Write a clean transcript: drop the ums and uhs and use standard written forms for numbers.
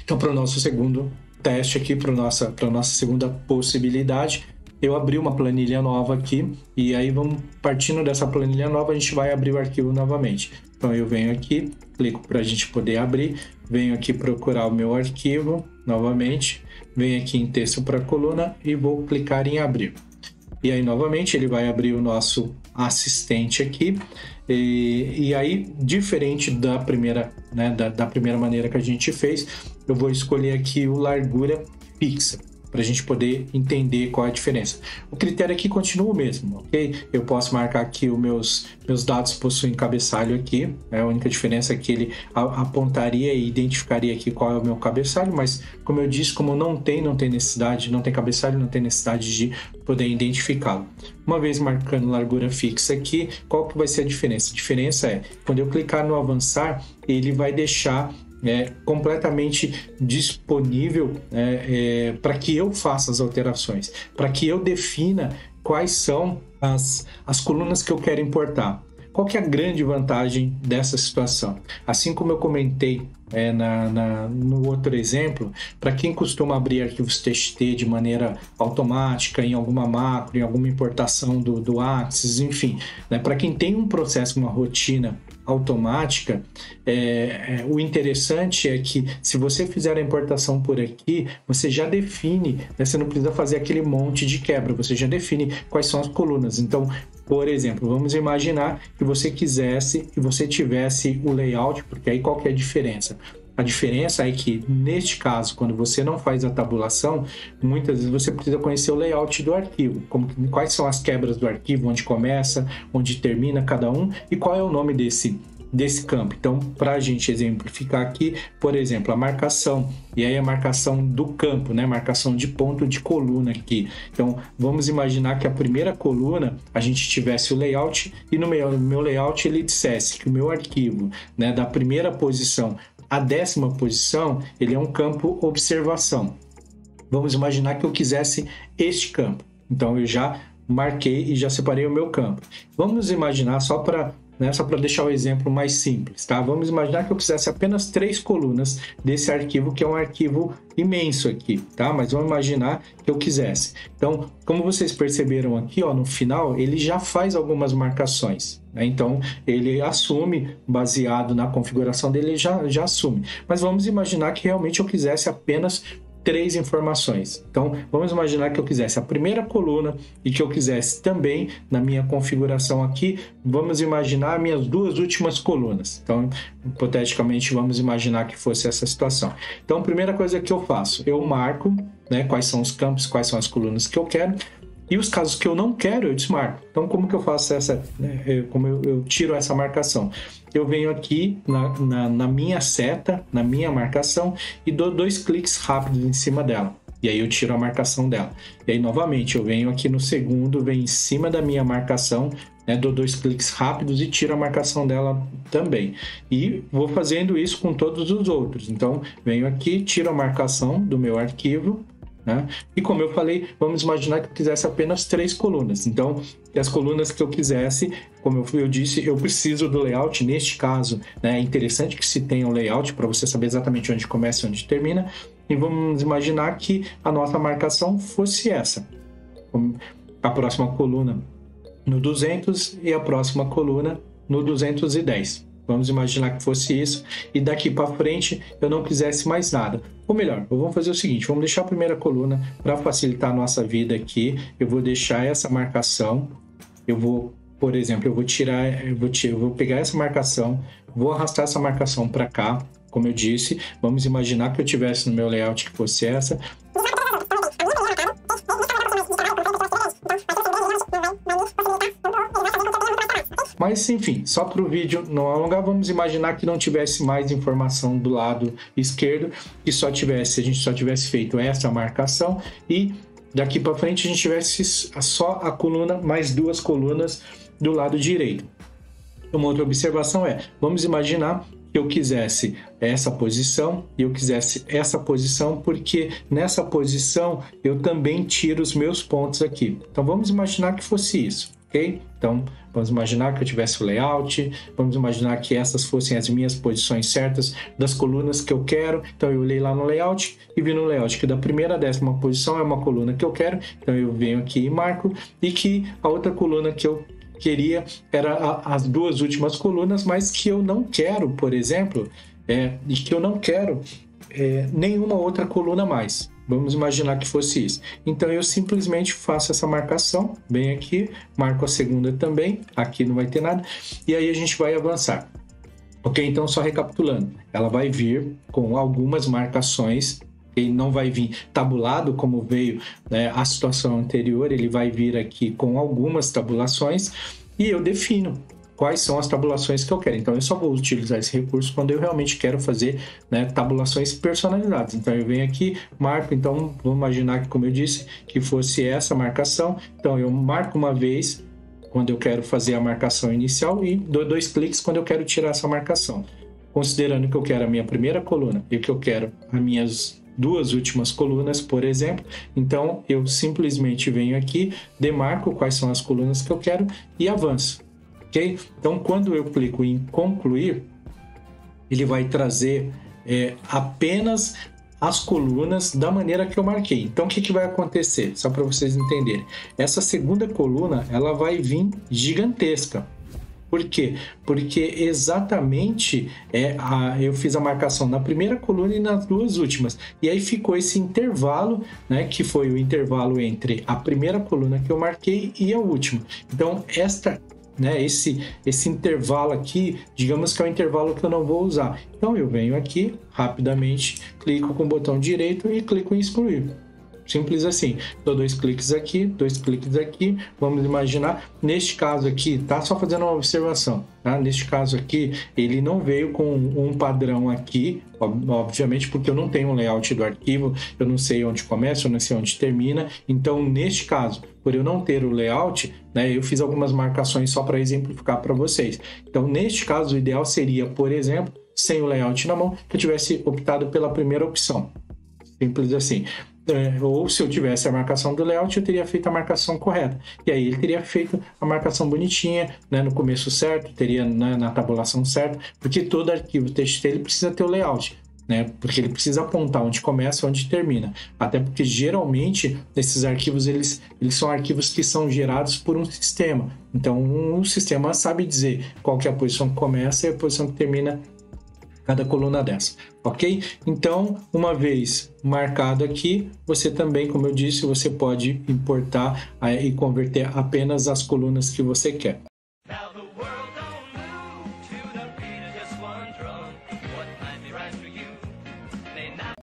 Então, para o nosso segundo teste aqui, para a nossa segunda possibilidade, eu abri uma planilha nova aqui, e aí vamos partindo dessa planilha nova, a gente vai abrir o arquivo novamente. Então eu venho aqui, clico para a gente poder abrir, venho aqui procurar o meu arquivo novamente, venho aqui em texto para coluna e vou clicar em abrir. E aí novamente ele vai abrir o nosso assistente aqui, e aí diferente da primeira, né, da primeira maneira que a gente fez, eu vou escolher aqui o largura fixa, para a gente poder entender qual é a diferença. O critério aqui continua o mesmo, ok? Eu posso marcar aqui os meus dados possuem cabeçalho aqui, a única diferença é que ele apontaria e identificaria aqui qual é o meu cabeçalho, mas como eu disse, como não tem necessidade, não tem cabeçalho, não tem necessidade de poder identificá-lo. Uma vez marcando largura fixa aqui, qual que vai ser a diferença? A diferença é, quando eu clicar no avançar, ele vai deixar completamente disponível para que eu faça as alterações, para que eu defina quais são as colunas que eu quero importar. Qual que é a grande vantagem dessa situação? Assim como eu comentei no outro exemplo, para quem costuma abrir arquivos TXT de maneira automática, em alguma macro, em alguma importação do Axis, enfim, né, para quem tem um processo, uma rotina automática, o interessante é que se você fizer a importação por aqui, você já define, né, você não precisa fazer aquele monte de quebra, você já define quais são as colunas. Então, por exemplo, vamos imaginar que você quisesse e você tivesse o layout, porque aí qual que é a diferença? A diferença é que, neste caso, quando você não faz a tabulação, muitas vezes você precisa conhecer o layout do arquivo, quais são as quebras do arquivo, onde começa, onde termina cada um e qual é o nome desse campo. Então, para a gente exemplificar aqui, por exemplo, a marcação, e aí a marcação do campo, né? Marcação de ponto de coluna aqui. Então, vamos imaginar que a primeira coluna a gente tivesse o layout e no meu layout ele dissesse que o meu arquivo, né, da primeira posição à 10ª posição, ele é um campo observação. Vamos imaginar que eu quisesse este campo. Então, eu já marquei e já separei o meu campo. Vamos imaginar só para deixar o exemplo mais simples, tá? Vamos imaginar que eu quisesse apenas 3 colunas desse arquivo, que é um arquivo imenso aqui, tá? Mas vamos imaginar que eu quisesse. Então, como vocês perceberam aqui, ó, no final, ele já faz algumas marcações, né? Então, ele assume, baseado na configuração dele, ele já assume. Mas vamos imaginar que realmente eu quisesse apenas 3 informações. Então, vamos imaginar que eu quisesse a primeira coluna e que eu quisesse também, na minha configuração aqui, vamos imaginar minhas 2 últimas colunas. Então, hipoteticamente, vamos imaginar que fosse essa situação. Então, a primeira coisa que eu faço, eu marco, né, quais são os campos, quais são as colunas que eu quero, e os casos que eu não quero, eu desmarco. Então, como que eu faço essa, né, como eu tiro essa marcação? Eu venho aqui na minha seta, na minha marcação, e dou 2 cliques rápidos em cima dela. E aí eu tiro a marcação dela. E aí, novamente, eu venho aqui no segundo, venho em cima da minha marcação, né, dou 2 cliques rápidos e tiro a marcação dela também. E vou fazendo isso com todos os outros. Então, venho aqui, tiro a marcação do meu arquivo, né? E como eu falei, vamos imaginar que eu quisesse apenas 3 colunas. Então, as colunas que eu quisesse, como eu disse, eu preciso do layout. Neste caso, né, é interessante que se tenha um layout para você saber exatamente onde começa e onde termina. E vamos imaginar que a nossa marcação fosse essa. A próxima coluna no 200 e a próxima coluna no 210. Vamos imaginar que fosse isso, e daqui para frente eu não quisesse mais nada. Ou melhor, vamos fazer o seguinte, vamos deixar a primeira coluna para facilitar a nossa vida aqui. Eu vou deixar essa marcação, eu vou, por exemplo, eu vou pegar essa marcação, vou arrastar essa marcação para cá, como eu disse. Vamos imaginar que eu tivesse no meu layout que fosse essa. Mas, enfim, só para o vídeo não alongar, vamos imaginar que não tivesse mais informação do lado esquerdo, que a gente só tivesse feito essa marcação e daqui para frente a gente tivesse só a coluna, mais 2 colunas do lado direito. Uma outra observação é, vamos imaginar que eu quisesse essa posição e eu quisesse essa posição, porque nessa posição eu também tiro os meus pontos aqui. Então vamos imaginar que fosse isso. ok? Então, vamos imaginar que eu tivesse o layout, vamos imaginar que essas fossem as minhas posições certas das colunas que eu quero. Então, eu olhei lá no layout e vi no layout que da primeira à 10ª posição é uma coluna que eu quero. Então, eu venho aqui e marco, e que a outra coluna que eu queria era as 2 últimas colunas, mas que eu não quero, por exemplo, e que eu não quero nenhuma outra coluna mais. Vamos imaginar que fosse isso. Então, eu simplesmente faço essa marcação, bem aqui, marco a segunda também, aqui não vai ter nada, e aí a gente vai avançar. Ok? Então, só recapitulando, ela vai vir com algumas marcações, ele não vai vir tabulado como veio, né, a situação anterior, ele vai vir aqui com algumas tabulações, e eu defino quais são as tabulações que eu quero. Então, eu só vou utilizar esse recurso quando eu realmente quero fazer, né, tabulações personalizadas. Então, eu venho aqui, marco. Então, vamos imaginar que, como eu disse, que fosse essa marcação. Então, eu marco uma vez quando eu quero fazer a marcação inicial e dou 2 cliques quando eu quero tirar essa marcação. Considerando que eu quero a minha primeira coluna e que eu quero as minhas 2 últimas colunas, por exemplo, então eu simplesmente venho aqui, demarco quais são as colunas que eu quero e avanço. Okay? Então, quando eu clico em concluir, ele vai trazer apenas as colunas da maneira que eu marquei. Então, o que vai acontecer? Só para vocês entenderem. Essa segunda coluna, ela vai vir gigantesca. Por quê? Porque exatamente eu fiz a marcação na primeira coluna e nas 2 últimas. E aí ficou esse intervalo, né, que foi o intervalo entre a primeira coluna que eu marquei e a última. Então, esse intervalo aqui, digamos que é o intervalo que eu não vou usar. Então, eu venho aqui, rapidamente, clico com o botão direito e clico em excluir. Simples assim. Dou 2 cliques aqui, 2 cliques aqui. Vamos imaginar, neste caso aqui, tá? Só fazendo uma observação, tá? Neste caso aqui, ele não veio com um padrão aqui, obviamente, porque eu não tenho um layout do arquivo, eu não sei onde começa, eu não sei onde termina. Então, neste caso, por eu não ter o layout, né, eu fiz algumas marcações só para exemplificar para vocês. Então, neste caso, o ideal seria, por exemplo, sem o layout na mão, que eu tivesse optado pela primeira opção. Simples assim. Ou se eu tivesse a marcação do layout, eu teria feito a marcação correta. E aí ele teria feito a marcação bonitinha, né, no começo certo, teria na tabulação certa, porque todo arquivo TXT ele precisa ter o layout, né, porque ele precisa apontar onde começa e onde termina. Até porque geralmente esses arquivos eles são arquivos que são gerados por um sistema. Então o sistema sabe dizer qual que é a posição que começa e a posição que termina cada coluna dessa, ok? Então, uma vez marcado aqui, você também, como eu disse, você pode importar e converter apenas as colunas que você quer.